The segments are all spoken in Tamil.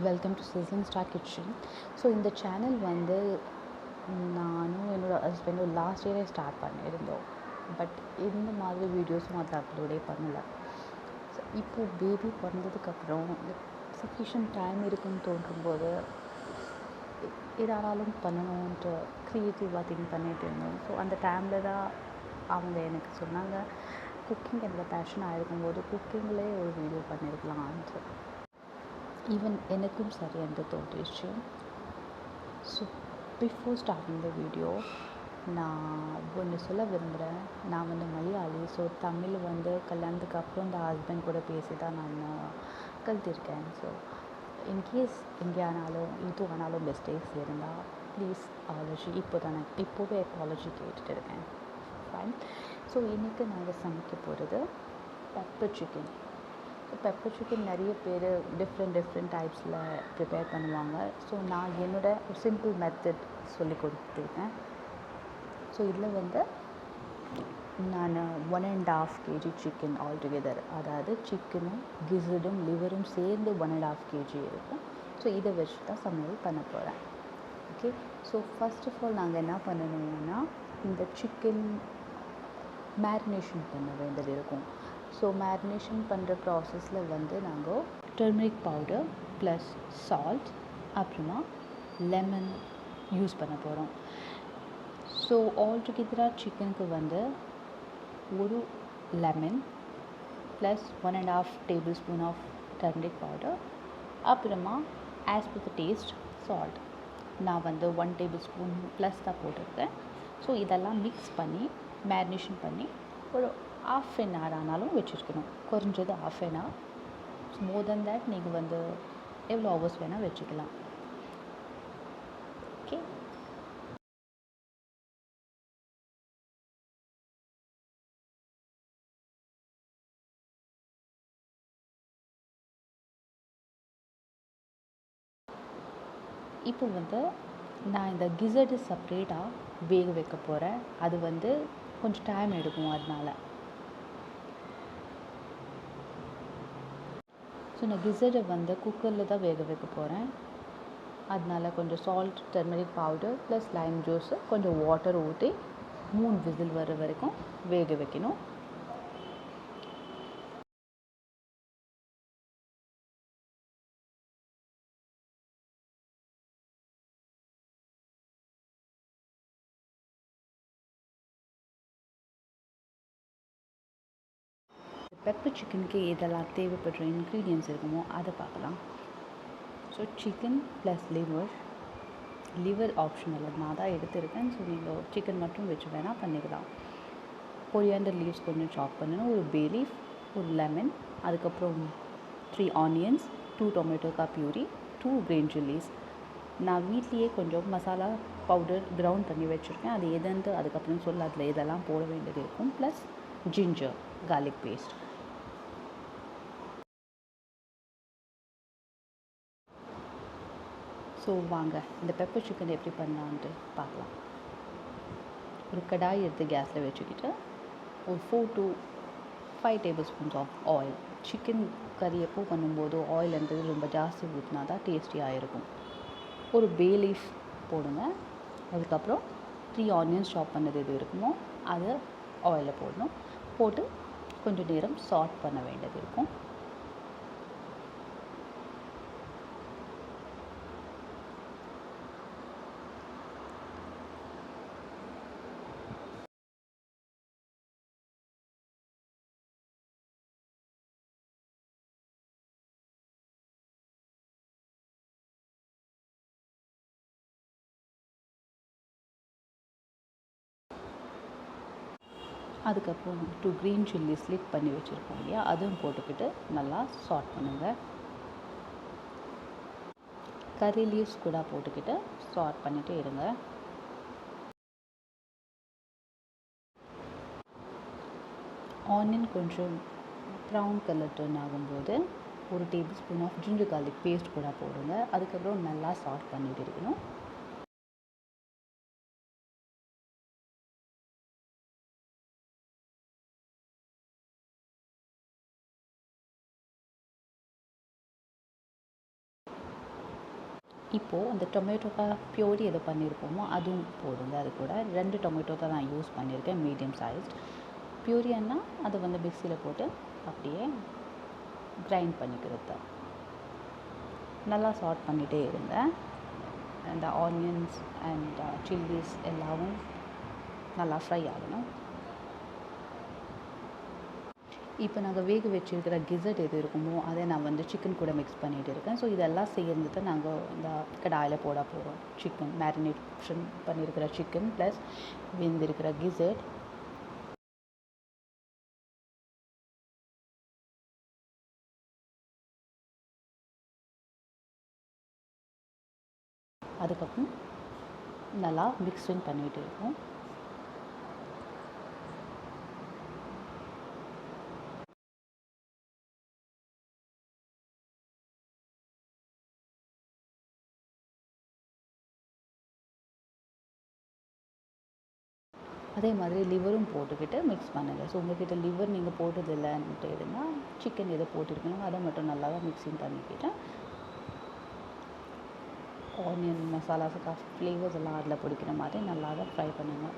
வெல்கம் டு சிசன் ஸ்டார் கிச்சன். ஸோ இந்த சேனல் வந்து நானும் என்னோடய ஹஸ்பண்டும் லாஸ்ட் இயரே ஸ்டார்ட் பண்ணியிருந்தோம். பட் இந்த மாதிரி வீடியோஸும் அதை அப்லோடே பண்ணலை. ஸோ இப்போது பேபி பிறந்ததுக்கப்புறம் சஃபிஷியன்ட் டைம் இருக்குன்னு தோன்றும்போது எதானாலும் பண்ணணுன்ட்டு க்ரியேட்டிவாக திங்க் பண்ணிகிட்டு இருந்தோம். ஸோ அந்த டைமில் தான் அவங்க எனக்கு சொன்னாங்க, குக்கிங் என்னோடய பேஷன் ஆகிருக்கும்போது குக்கிங்லேயே ஒரு வீடியோ பண்ணியிருக்கலான்ட்டு. ஈவன் எனக்கும் சரி என்று தோன்றிச்சு. So before starting the video நான் ஒன்று சொல்ல விரும்புகிறேன். நான் வந்து மலையாளி. ஸோ தமிழ் வந்து கல்யாணத்துக்கு அப்புறம் இந்த ஹஸ்பண்ட் கூட பேசி தான் நான் கற்றுருக்கேன். ஸோ இன்கேஸ் எங்கேயானாலும் இது ஆனாலும் மிஸ்டேக்ஸ் இருந்தால் ப்ளீஸ் அப்பாலஜி. இப்போவே அப்பாலஜி கேட்டுட்டு இருக்கேன். ஃபைன். ஸோ இன்றைக்கி நாங்கள் சமைக்க போகிறது pepper chicken. So pepper chicken நிறைய பேர் டிஃப்ரெண்ட் டைப்ஸில் ப்ரிப்பேர் பண்ணுவாங்க. ஸோ நான் என்னோடய ஒரு சிம்பிள் மெத்தட் சொல்லி கொடுத்துருக்கேன். ஸோ இதில் வந்து நான் 1.5 kg சிக்கன் ஆல்டுகெதர், அதாவது சிக்கனும் கிசடும் லிவரும் சேர்ந்து 1.5 kg இருக்கும். ஸோ இதை வச்சு தான் சமையல் பண்ண போகிறேன். Okay. So first of all நாங்கள் என்ன பண்ணணும்னா, இந்த சிக்கன் மேரினேஷன் பண்ண வேண்டியது இருக்கும். ஸோ மேரினேஷன் பண்ணுற ப்ராசஸில் வந்து நாங்கள் டர்மரிக் பவுடர் ப்ளஸ் சால்ட் அப்புறமா லெமன் யூஸ் பண்ண போகிறோம். ஸோ ஆல்டுகெதராக சிக்கனுக்கு வந்து ஒரு lemon plus 1.5 tablespoon of turmeric powder, அப்புறமா as per the taste salt. நான் வந்து 1 tablespoon ப்ளஸ் தான் போட்டிருக்கேன். ஸோ இதெல்லாம் மிக்ஸ் பண்ணி மேரினேஷன் பண்ணி ஒரு ½ an hour ஆனாலும் வச்சுருக்கணும். குறைஞ்சது ½ an hour. More then that நீங்கள் வந்து எவ்வளோ ஹவர்ஸ் வேணால் வச்சுக்கலாம். ஓகே. இப்போ வந்து நான் இந்த கிசர்டு செப்ரேட்டாக வேக வைக்க போகிறேன். அது வந்து கொஞ்சம் டைம் எடுக்கும். அதனால் ஸோ நான் கிசர்டை வந்து குக்கரில் தான் வேக வைக்க போகிறேன். அதனால் கொஞ்சம் salt, turmeric powder plus Lime juice, கொஞ்சம் வாட்டர் ஊற்றி 3 விசில் வர வரைக்கும் வேக வைக்கணும். பெப்பர் சிக்கனுக்கு இதெல்லாம் தேவைப்படுற இன்க்ரீடியன்ட்ஸ் இருக்குமோ அதை பார்க்கலாம். So chicken plus liver optional, நான் தான் எடுத்துருக்கேன். ஸோ நீங்கள் சிக்கன் மட்டும் வச்சு வேணால் பண்ணிக்கலாம். கொரியாண்டர் லீவ்ஸ் கொஞ்சம் சாப் பண்ணணும், ஒரு பே லீஃப், ஒரு லெமன், அதுக்கப்புறம் 3 ஆனியன்ஸ், 2 டொமேட்டோக்கா பியூரி, 2 கிரீன் சில்லிஸ். நான் வீட்லேயே கொஞ்சம் மசாலா பவுடர் கிரவுண்ட் பண்ணி வச்சுருக்கேன். அது எதுன்ட்டு அதுக்கப்புறம் சொல்ல அதில் இதெல்லாம் போட வேண்டியது இருக்கும். Plus ginger garlic paste. So வாங்க இந்த பெப்பர் சிக்கன் எப்படி பண்ணலான்ட்டு பார்க்கலாம். ஒரு கடாய் எடுத்து கேஸில் வச்சுக்கிட்டு ஒரு 4 to 5 tablespoons of oil. Chicken கறி எப்போ பண்ணும்போது ஆயில்ன்றது ரொம்ப ஜாஸ்தி ஊற்றினா தான் டேஸ்டியாக இருக்கும். ஒரு பே லீஃப் போடுங்க. அதுக்கப்புறம் 3 ஆனியன்ஸ் சாப் பண்ணது எது இருக்குமோ அதை ஆயிலில் போடணும். போட்டு கொஞ்சம் நேரம் சாட் பண்ண வேண்டியது இருக்கும். அதுக்கப்புறம் 2 க்ரீன் சில்லி ஸ்லிட் பண்ணி வச்சுருக்கோம் இல்லையா, அதுவும் போட்டுக்கிட்டு நல்லா சாட் பண்ணுங்கள். கறி லீவ்ஸ் கூட போட்டுக்கிட்டு சாட் பண்ணிகிட்டே இருங்க. ஆனியன் கொஞ்சம் ப்ரௌன் கலர் டர்ன் ஆகும்போது ஒரு tablespoon of ginger garlic paste கூட போடுங்க. அதுக்கப்புறம் நல்லா சாட் பண்ணிகிட்டு இருக்கணும். இப்போது அந்த டொமேட்டோ பியூரி எது பண்ணியிருப்போமோ அதுவும் போடுங்க. அது கூட 2 டொமேட்டோ தான் நான் யூஸ் பண்ணியிருக்கேன், மீடியம் சைஸ்ட். பியூரின்னா அதை வந்து மிக்சியில் போட்டு அப்படியே கிரைண்ட் பண்ணிக்கிறது தான். நல்லா சாட் பண்ணிகிட்டே இருங்க. அந்த ஆனியன்ஸ் அண்ட் சில்லிஸ் எல்லாமும் நல்லா ஃப்ரை ஆகணும். இப்போ நாங்கள் வேக வச்சுருக்கிற கிசட் எது இருக்குமோ அதை நான் வந்து சிக்கன் கூட மிக்ஸ் பண்ணிகிட்டு இருக்கேன். ஸோ இதெல்லாம் சேர்ந்துட்டு நாங்கள் இந்த கடாயில் போட போகிறோம். சிக்கன் மேரினேஷன் பண்ணியிருக்கிற சிக்கன் ப்ளஸ் வெந்திருக்கிற கிசட். அதுக்கப்புறம் நல்லா மிக்ஸிங் பண்ணிகிட்டு இருக்கோம். அதே மாதிரி லிவரும் போட்டுக்கிட்டு மிக்ஸ் பண்ணுங்கள். ஸோ உங்கள்கிட்ட லிவர் நீங்கள் போட்டது இல்லைன்ட்டு இருந்தால் சிக்கன் எதை போட்டிருக்கணும் அதை மட்டும் நல்லா மிக்ஸிங் பண்ணிக்கிட்டு ஆனியன் மசாலாஸுக்கு ஃப்ளேவர்ஸ் எல்லாம் அதில் பிடிக்கிற மாதிரி நல்லா ஃப்ரை பண்ணுங்கள்.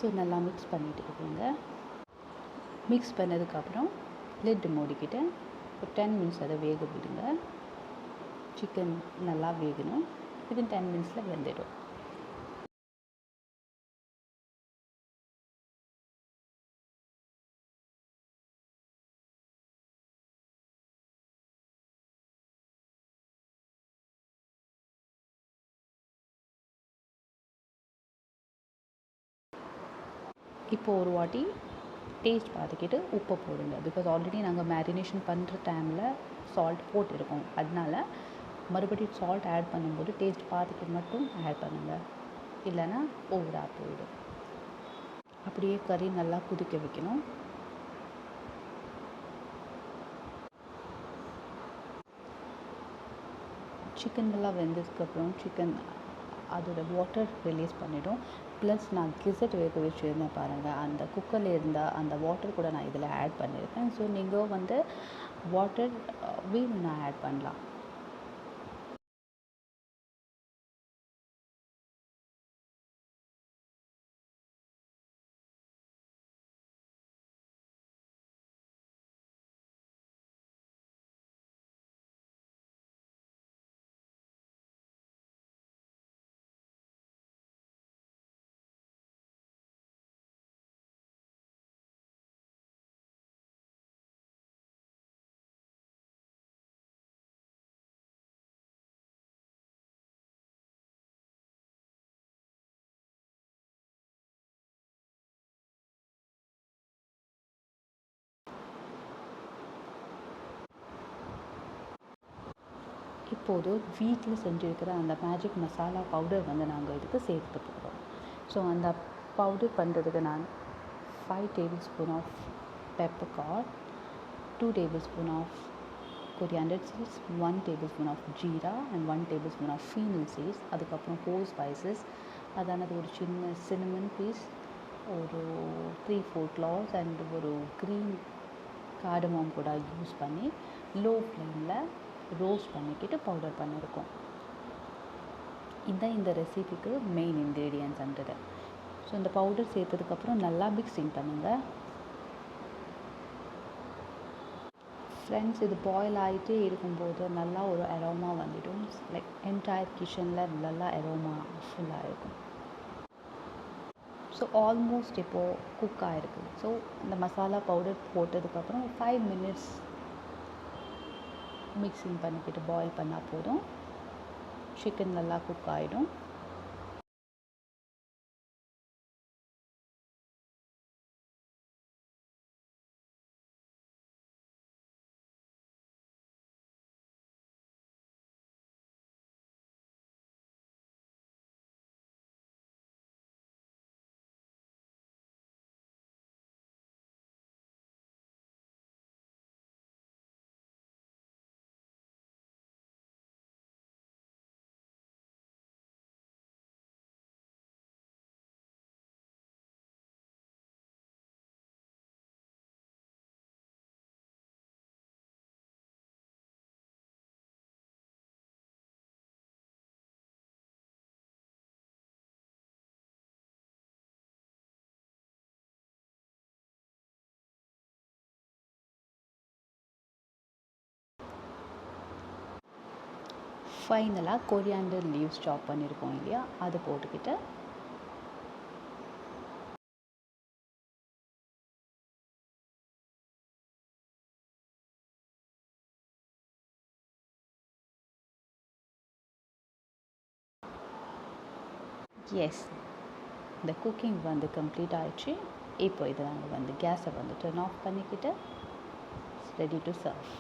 ஸோ நல்லா மிக்ஸ் பண்ணிட்டு இருக்கீங்க. மிக்ஸ் பண்ணதுக்கப்புறம் லிட் மூடிக்கிட்டு ஒரு 10 மினிட்ஸ் அதை வேக விடுங்க. சிக்கன் நல்லா வேகணும். வித்தின் 10 மினிட்ஸில் வெந்துடும். இப்போ ஒரு வாட்டி டேஸ்ட் பார்த்துக்கிட்டு உப்பை போடுங்க. பிகாஸ் ஆல்ரெடி நாங்கள் மேரினேஷன் பண்ணுற டைமில் சால்ட் போட்டிருக்கோம். அதனால மறுபடியும் சால்ட் ஆட் பண்ணும்போது டேஸ்ட் பார்த்துக்கிட்டு மட்டும் ஆட் பண்ணுங்கள், இல்லைன்னா ஓவராக போயிடும். அப்படியே கறி நல்லா கொதிக்க வைக்கணும். சிக்கன் நல்லா வெந்ததுக்கப்புறம் சிக்கன் அதோட வாட்டர் ரிலீஸ் பண்ணிவிடும். ப்ளஸ் நான் கிசட் வேக வச்சுருந்தேன் பாருங்கள், அந்த குக்கரில் இருந்த அந்த வாட்டர் கூட நான் இதில் ஆட் பண்ணியிருக்கேன். ஸோ நீங்கள் வந்து வாட்டர் வேணும்னா ஆட் பண்ணலாம். இப்போது வீட்டில் செஞ்சுருக்கிற அந்த மேஜிக் மசாலா பவுடர் வந்து நாங்கள் இதுக்கு சேர்த்து போகிறோம். ஸோ அந்த பவுடர் பண்ணுறதுக்கு நான் 5 tablespoon of peppercorn, 2 tablespoon of coriander seeds, 1 tablespoon of jeera and 1 tablespoon of fennel seeds, அதுக்கப்புறம் ஹோல் ஸ்பைசஸ், அதானது ஒரு சின்ன சின்னமன் பீஸ், ஒரு 3-4 கிளாவ்ஸ் அண்ட் ஒரு க்ரீன் கார்டமம் கூட யூஸ் பண்ணி லோ ஃப்ளேமில் ரோஸ்ட் பண்ணிக்கிட்டு பவுடர் பண்ணியிருக்கோம். இதுதான் இந்த ரெசிபிக்கு மெயின் இன்க்ரீடியன்ட்ஸ்ன்றது. ஸோ இந்த பவுடர் சேர்த்ததுக்கப்புறம் நல்லா மிக்ஸிங் பண்ணுங்கள். ஃப்ரெண்ட்ஸ், இது பாயில் ஆகிட்டே இருக்கும்போது நல்லா ஒரு அரோமா வந்துடும். லைக் என்டையர் கிச்சனில் நல்லா அரோமா ஃபுல்லாக இருக்கும். ஸோ ஆல்மோஸ்ட் இப்போது குக் ஆகிருக்கு. ஸோ இந்த மசாலா பவுடர் போட்டதுக்கப்புறம் 5 மினிட்ஸ் மிக்ஸிங் பண்ணிக்கிட்டு பாயில் பண்ணால் போதும். சிக்கன் நல்லா குக் ஆகிடும். ஃபைனலாக கொரியாண்டர் லீவ்ஸ் சாப் பண்ணியிருக்கோம் இல்லையா, அது போட்டுக்கிட்டு எஸ், இந்த குக்கிங் வந்து கம்ப்ளீட் ஆகிடுச்சு. இப்போ இதை நாங்கள் வந்து கேஸை வந்து டர்ன் ஆஃப் பண்ணிக்கிட்டு ரெடி டு சர்வ்.